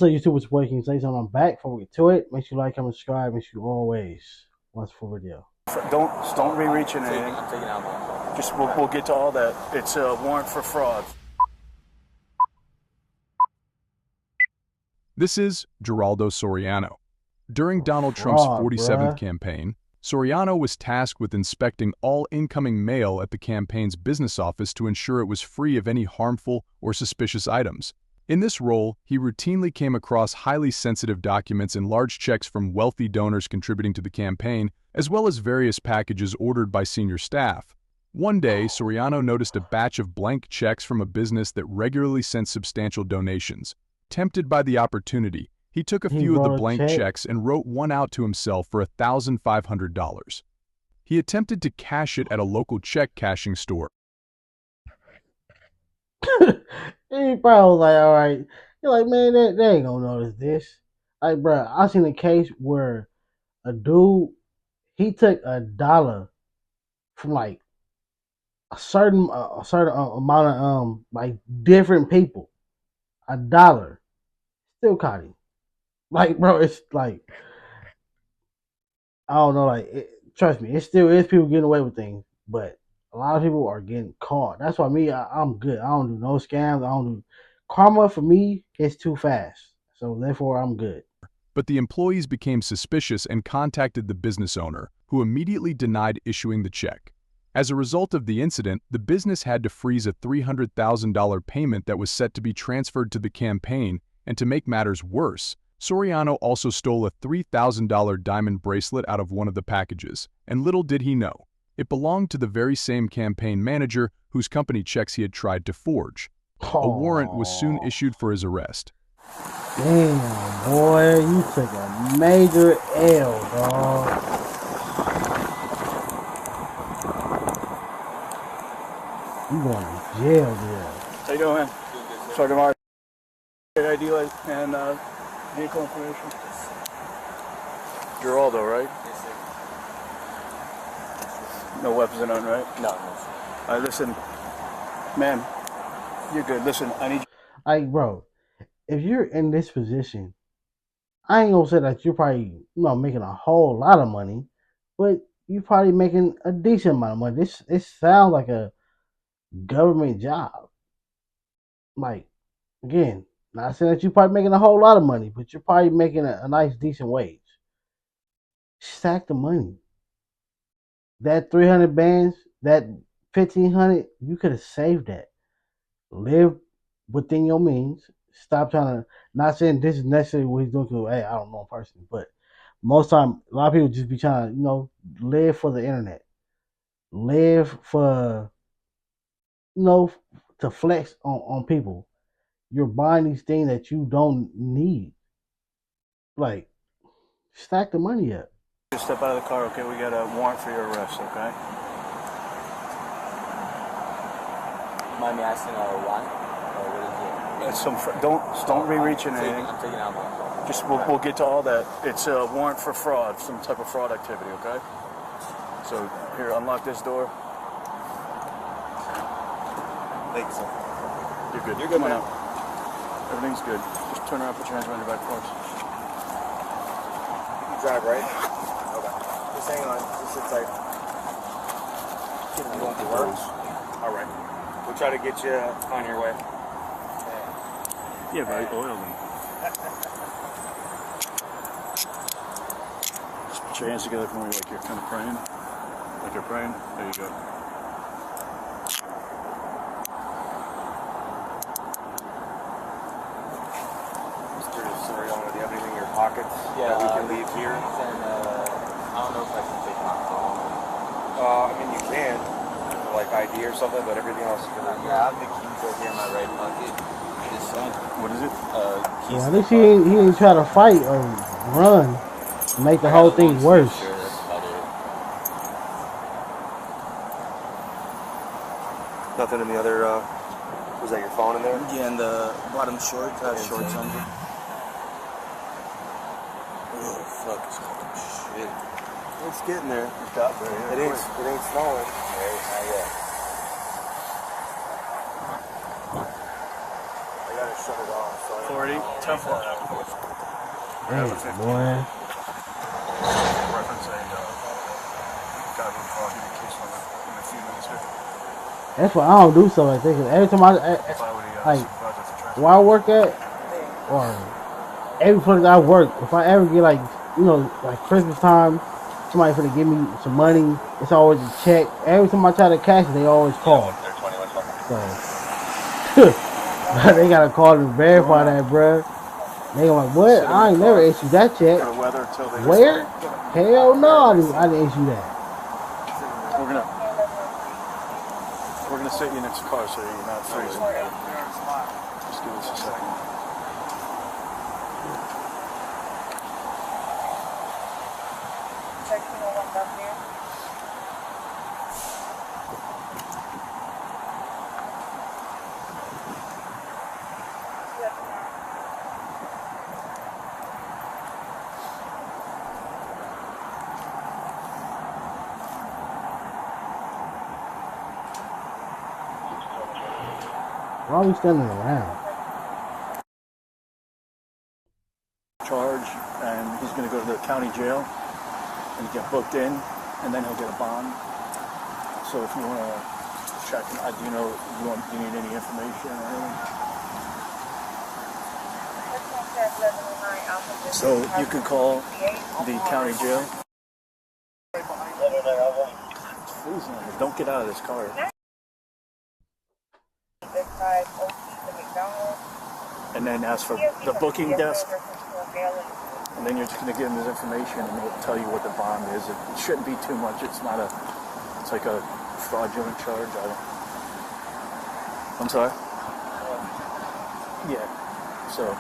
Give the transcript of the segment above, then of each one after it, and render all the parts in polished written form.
So YouTube was working. Say something. I'm back before we get to it. Make sure you like, comment, subscribe. Make sure you always watch the full video. Don't re-reach anything. I'm taking out. Just we'll get to all that. It's a warrant for fraud. This is Geraldo Soriano. During Donald Trump's Fraud, 47th bruh. campaign, Soriano was tasked with inspecting all incoming mail at the campaign's business office to ensure it was free of any harmful or suspicious items. In this role, he routinely came across highly sensitive documents and large checks from wealthy donors contributing to the campaign, as well as various packages ordered by senior staff. One day, Soriano noticed a batch of blank checks from a business that regularly sent substantial donations. Tempted by the opportunity, he took a few of the blank checks and wrote one out to himself for $1,500. He attempted to cash it at a local check cashing store. He probably was like, all right. You're like, man, they ain't gonna notice this. Like, bro, I seen a case where a dude, he took $1 from like a certain amount of like different people. $1 still caught him. Like, bro, it's like, I don't know. Like, trust me, it still is people getting away with things, but a lot of people are getting caught. That's why I'm good. I don't do no scams. I don't do karma. For me, it's too fast, so therefore I'm good. But the employees became suspicious and contacted the business owner, who immediately denied issuing the check. As a result of the incident, the business had to freeze a $300,000 payment that was set to be transferred to the campaign, and to make matters worse, Soriano also stole a $3,000 diamond bracelet out of one of the packages, and little did he know, it belonged to the very same campaign manager whose company checks he had tried to forge. A warrant was soon issued for his arrest. Damn, boy, you took a major L, dog. You going to jail, there. How you doing? Sergeant Mark. ID and vehicle information. Geraldo, right? Yes, sir. No weapons and none, right? No, no, sir. All right, listen, man, you're good. Listen, I need. Like, bro, if you're in this position, I ain't gonna say that you're probably making a whole lot of money, but you're probably making a decent amount of money. It sounds like a government job. Like, again, not saying that you're probably making a whole lot of money, but you're probably making a nice, decent wage. Stack the money. That 300 bands, that 1,500, you could have saved that. Live within your means. Stop trying to. Not saying this is necessarily what he's doing. Cause, hey, I don't know him personally, but most time, a lot of people just be trying to, live for the internet, live for, to flex on people. You're buying these things that you don't need. Like, stack the money up. Just step out of the car, okay? We got a warrant for your arrest, okay? Mind me asking why? Or what is it? It's don't re-reach anything. I'm taking out one. Just we'll get to all that. It's a warrant for fraud, some type of fraud activity, okay? So here, unlock this door. Thanks, sir. You're good. You're good, Come on man. out. Everything's good. Just turn around, put your hands behind your back for us. You drive, right? Okay. Just hang on. Just sit tight. You won't be worried. All right. We'll try to get you on your way. Yeah, very oily. Just put your hands together for me like you're kind of praying. Like you're praying. There you go. Mr. Soriano, do you have anything in your pockets that we can leave here? And, I don't know if I can take my phone. I mean, you can. Like ID or something, but everything else you can leave. Yeah, I have the keys over here in my right pocket. What is it? Yeah, at least he didn't try to fight or run, make the whole thing worse. Sure, that's about it. Nothing in the other, was that your phone in there? Yeah, and the bottom shorts has shorts under. Oh, fuck, it's cold shit. It's getting there. You got there, yeah. It ain't snowing. Not yet. I gotta shut it off. So 40, tough one. Damn, boy. Reference a guy with fraud in case in a few minutes here. That's why I don't do stuff like that. 'Cause every time If I would like supervisor for transport. where I work at, or every place I work, if I ever get like, you know, like Christmas time, somebody finna give me some money, it's always a check. Every time I try to cash it, they always call. So they gotta call and verify that, bruh. They go like, what? I ain't never issued that check. The weather until they Where? Hell no, I didn't issue that. We're gonna sit you next to the car so you're not freezing. Just give us a second. Why are we standing around? Charge, and he's gonna go to the county jail and get booked in, and then he'll get a bond. So if you wanna check, do you know you need any information or anything? So you can call the county jail. It's freezing. Don't get out of this car. And then ask for the booking desk. And then you're just going to give them this information and they'll tell you what the bond is. It shouldn't be too much. It's not it's like a fraudulent charge. I'm sorry? Yeah. So.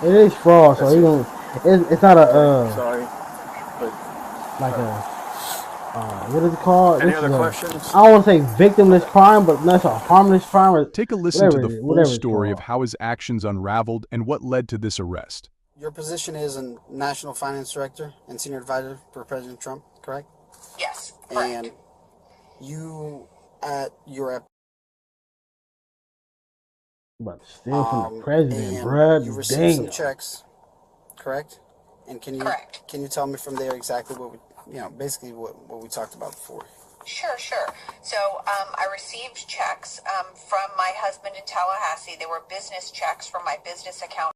It is fraud, so it's not a, sorry. But. Like what is it called? Any other questions? I don't want to say victimless crime, but that's a harmless crime. Take a listen to the full story of how his actions unraveled and what led to this arrest. Your position is a National Finance Director and Senior Advisor for President Trump, correct? Yes, correct. And you About to steal from the president, bruh. You received some checks, correct? And can you tell me from there exactly what basically what we talked about before? Sure. So I received checks from my husband in Tallahassee. They were business checks from my business account.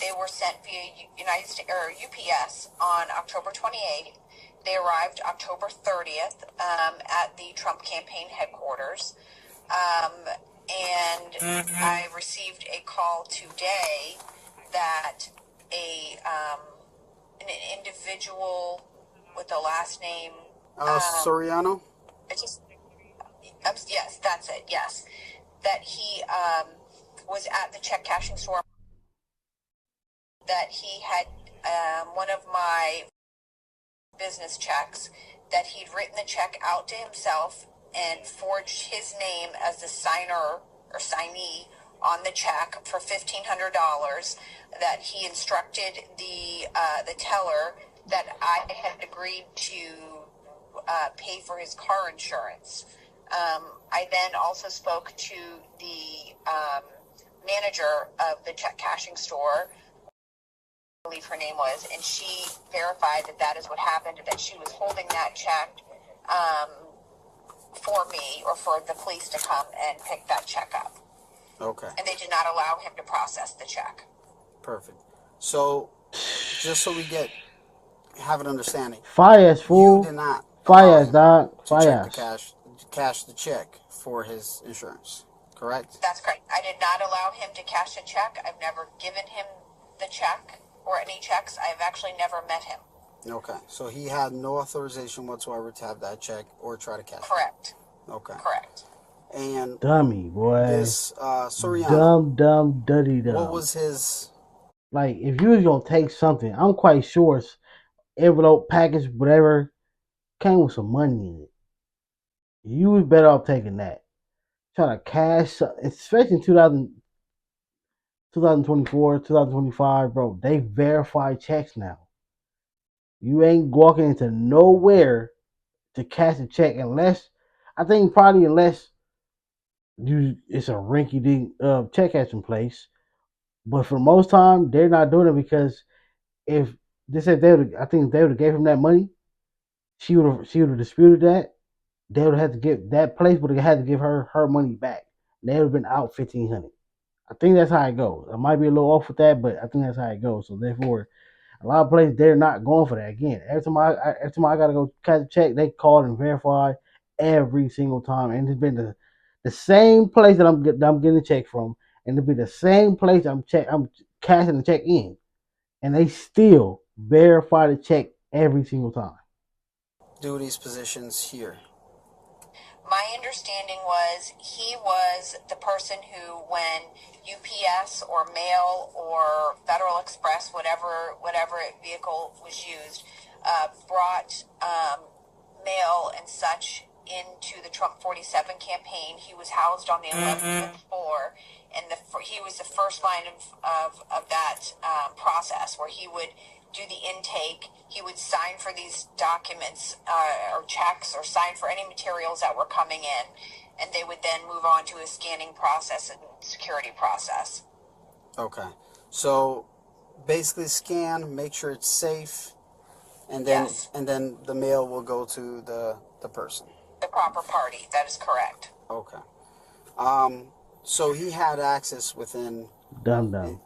They were sent via UPS on October 28th. They arrived October 30th at the Trump campaign headquarters. And I received a call today that an individual with the last name Soriano? Yes, that's it. Yes, that he was at the check cashing store. That he had one of my business checks. That he'd written the check out to himself and forged his name as the signer or signee on the check for $1,500. That he instructed the teller that I had agreed to pay for his car insurance. I then also spoke to the manager of the check cashing store, I believe her name was, and she verified that is what happened, that she was holding that check for me or for the police to come and pick that check up. Okay. And they did not allow him to process the check. Perfect. So, just so we have an understanding. Fire, fool. You did not. Fire, dog. Fire. Cash the check for his insurance, correct? That's correct. I did not allow him to cash a check. I've never given him the check or any checks. I've actually never met him. Okay. So he had no authorization whatsoever to have that check or try to cash it? Correct. Okay. Correct. And dummy, boy. This Soriano. Dumb, duddy, dumb. What was his... Like, if you was going to take something, I'm quite sure it's envelope, package, whatever, came with some money in it. You was better off taking that. Trying to cash, especially in 2024, 2025, bro, they verify checks now. You ain't walking into nowhere to cash a check unless it's a rinky-dink check cashing place, But for most time, they're not doing it because if they said they would, I think if they would have gave him that money, she would have disputed that. They would have had to give that place would have had to give her money back. They would have been out 1,500. I think that's how it goes. I might be a little off with that, but I think that's how it goes. So therefore, a lot of places they're not going for that. Again, every time I gotta go catch a check, they call and verify every single time, and it's been the same place that I'm getting the check from, and it'll be the same place I'm cashing the check in, and they still verify the check every single time. Duties, positions here. My understanding was he was the person who, when UPS or mail or Federal Express, whatever vehicle was used, brought mail and such into the Trump 47 campaign. He was housed on the 11th floor, and he was the first line of that process where he would do the intake. He would sign for these documents or checks or sign for any materials that were coming in, and they would then move on to a scanning process and security process. Okay. So basically scan, make sure it's safe, and then Yes. and then the mail will go to the person. The proper party. That is correct. Okay. So he had access within Dumb.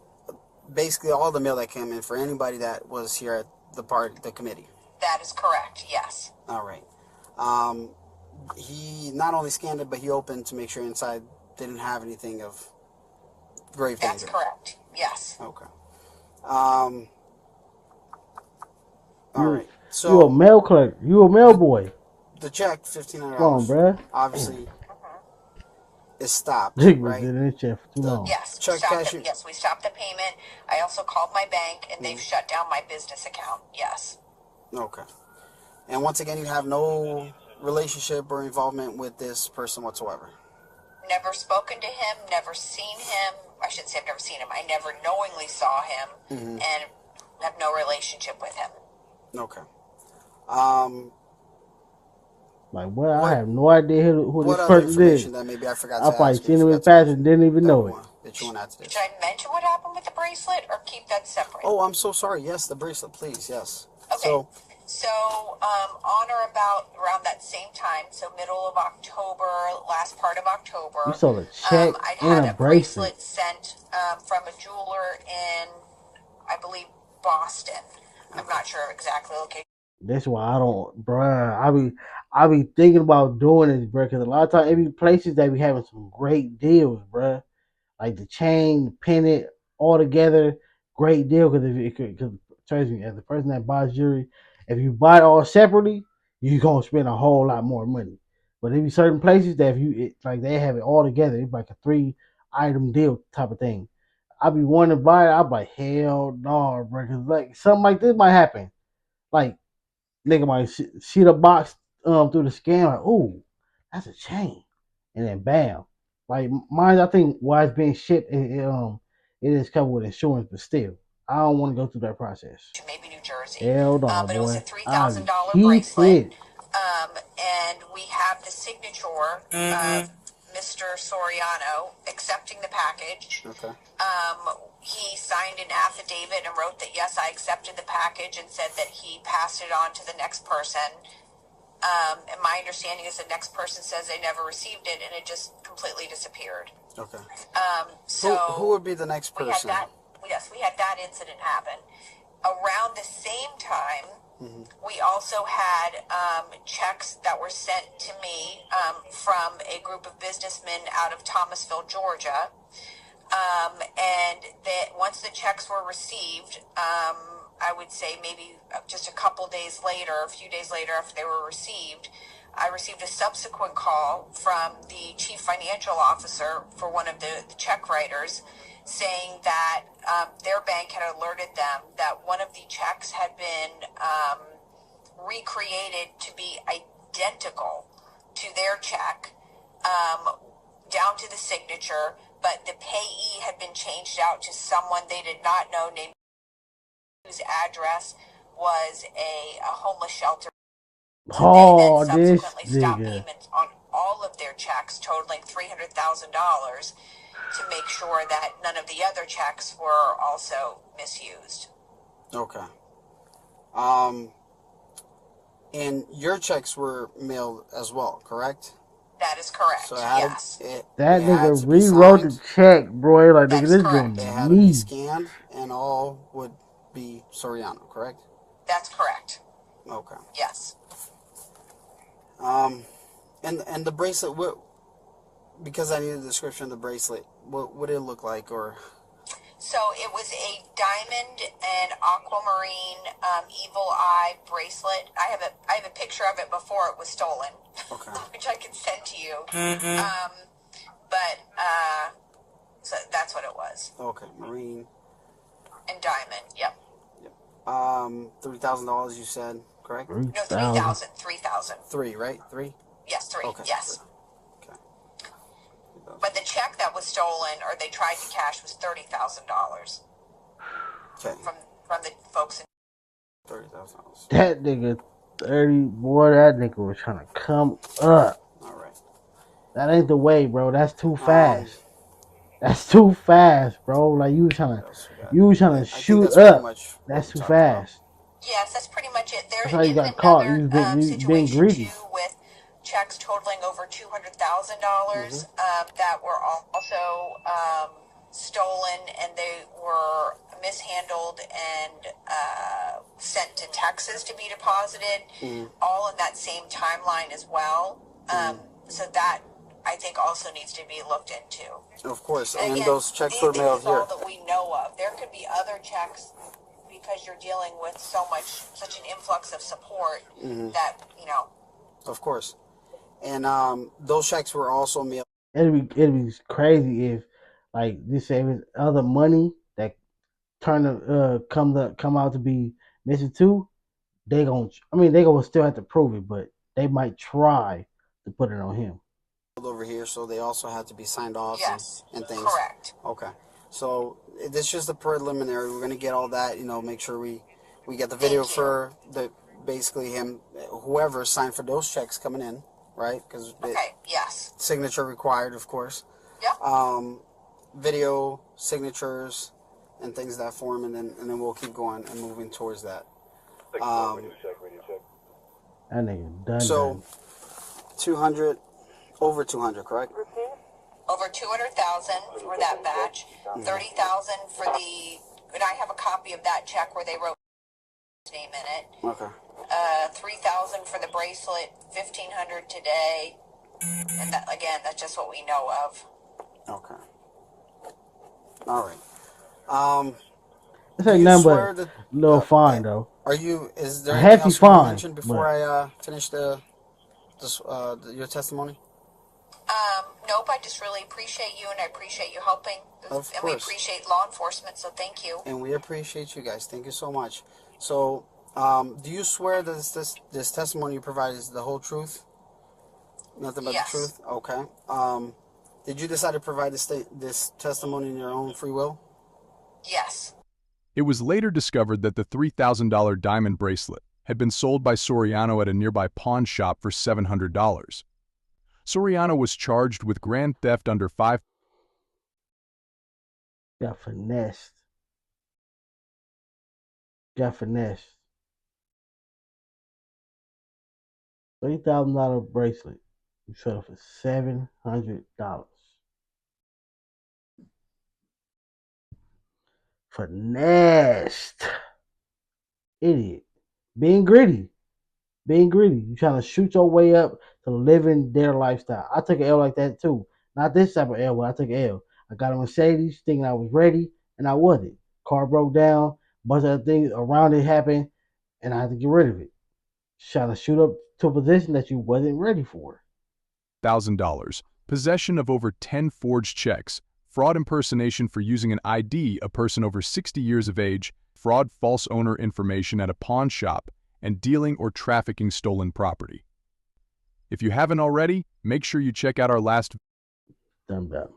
basically all the mail that came in for anybody that was here at the committee. That is correct. Yes. All right. He not only scanned it, but he opened to make sure inside didn't have anything of grave danger. That's correct. Yes. Okay. All right. So You a mail clerk. You a mail boy. the check, $1,500. Come on, bruh. Obviously, is stopped, Dick was right? in this check for too long. Yes. Check cashing. Yes, we stopped the payment. I also called my bank, and they've shut down my business account. Yes. Okay. And once again, you have no relationship or involvement with this person whatsoever. Never spoken to him, never seen him. I shouldn't say I've never seen him. I never knowingly saw him and have no relationship with him. Okay. Like, what? I have no idea who What this other person information is. that maybe I forgot to I ask? probably or seen him in forgot to passing, mention didn't even that know you it. want- That you want to add to this? Should I mention what happened with the bracelet or keep that separate? Oh, I'm so sorry. Yes, the bracelet, please. Yes. Okay. So, on or about around that same time, so middle of October, last part of October, You sold a check I'd and had a bracelet. sent from a jeweler in, I believe, Boston. I'm not sure exactly location. That's why I don't, bruh. I be thinking about doing this, bruh, because a lot of times it be places that be having some great deals, bruh. Like the chain, the pendant, all together, great deal. Because trust me, as the person that buys jewelry, if you buy it all separately, you gonna spend a whole lot more money. But there be certain places that like they have it all together, it's like a 3-item deal type of thing. I be wanting to buy it. I be like, hell no, bro. Cause like something like this might happen. Like nigga might see the box through the scan, like, ooh, that's a chain, and then bam. Like mine, I think why it's being shipped, it is covered with insurance, but still, I don't want to go through that process. Maybe New Jersey. Hell no, but it was a boy. $3,000 Keep bracelet. it. And we have the signature of Mr. Soriano accepting the package. Okay. He signed an affidavit and wrote that, yes, I accepted the package, and said that he passed it on to the next person. And my understanding is the next person says they never received it, and it just completely disappeared. Okay. So who would be the next we person? had that. Yes, we had that incident happen. Around the same time, we also had checks that were sent to me from a group of businessmen out of Thomasville, Georgia. And that once the checks were received, I would say maybe just a couple days later, a few days later after they were received, I received a subsequent call from the chief financial officer for one of the check writers, saying that their bank had alerted them that one of the checks had been recreated to be identical to their check, down to the signature, but the payee had been changed out to someone they did not know, named whose address was a homeless shelter. Oh, they then this subsequently stopped nigga. payments on all of their checks, totaling $300,000. to make sure that none of the other checks were also misused. Okay. And your checks were mailed as well, correct? That is correct. So it had yes. That it had nigga to be rewrote signed. the check, bro. Like, That nigga, is this correct. joint It had to be me. scanned, and all would be Soriano, correct? That's correct. Okay. Yes. And the bracelet, what? Because I need a description of the bracelet. What did it look like, or? So it was a diamond and aquamarine evil eye bracelet. I have a picture of it before it was stolen, Okay. which I can send to you. So that's what it was. Okay, marine. And diamond. Yep. $3,000 you said, correct? No, 3,000. 3,000. 3, right? 3. Yes, 3. Okay. Yes. Okay. But the check that was stolen, or they tried to cash, was $30,000 Okay. from the folks in. $30,000. That nigga 30, boy, that nigga was trying to come up. All right. That ain't the way, bro. That's too fast. That's too fast, bro. Like, you was trying to shoot up. That's too fast. Yes, that's pretty much it. There That's how you is got caught. another You been situation greedy. too with checks totaling over $200,000 that were also stolen, and they were mishandled and sent to Texas to be deposited, all in that same timeline as well. So that, I think, also needs to be looked into. Of course, And and again, those checks were mailed this is here. all that we know of. There could be other checks, because you're dealing with such an influx of support that, Of course. And those checks were also mailed. It'd be crazy if, like, this say if other money that come out to be missing too. They gonna still have to prove it, but they might try to put it on him. Over here, so they also had to be signed off and things. correct. Okay. So this is just a preliminary. We're gonna get all that, make sure we get the video for basically him, whoever signed for those checks coming in, right? Because yes. Signature required, of course. Yeah. Video, signatures, and things of that form, and then we'll keep going and moving towards that. That nigga done. So 200, over 200, correct? Over 200,000 for that batch, 30,000 for and I have a copy of that check where they wrote his name in it. Okay. 3,000 for the bracelet, 1,500 today, and that, again, that's just what we know of. Okay. All right. This ain't nothing but a little fine though. Is there a anything hefty else you want to fine mention before I finish your testimony? Nope, I just really appreciate you, and I appreciate you helping. Of and course. we appreciate law enforcement, so thank you. And we appreciate you guys. Thank you so much. So, do you swear that this testimony you provide is the whole truth? Nothing but Yes. the truth? Okay. Did you decide to provide this testimony in your own free will? Yes. It was later discovered that the $3,000 diamond bracelet had been sold by Soriano at a nearby pawn shop for $700. Soriano was charged with grand theft under 5. Got finessed. $3,000 bracelet. You sold it for $700. Finessed. Idiot. Being greedy. You trying to shoot your way up to living their lifestyle. I took an L like that too. Not this type of L, but I took an L. I got a Mercedes thinking I was ready, and I wasn't. Car broke down, a bunch of other things around it happened, and I had to get rid of it. Trying to shoot up to a position that you wasn't ready for. $1,000, possession of over 10 forged checks, fraud impersonation for using an ID, a person over 60 years of age, fraud false owner information at a pawn shop, and dealing or trafficking stolen property. If you haven't already, make sure you check out our last Thumbs up.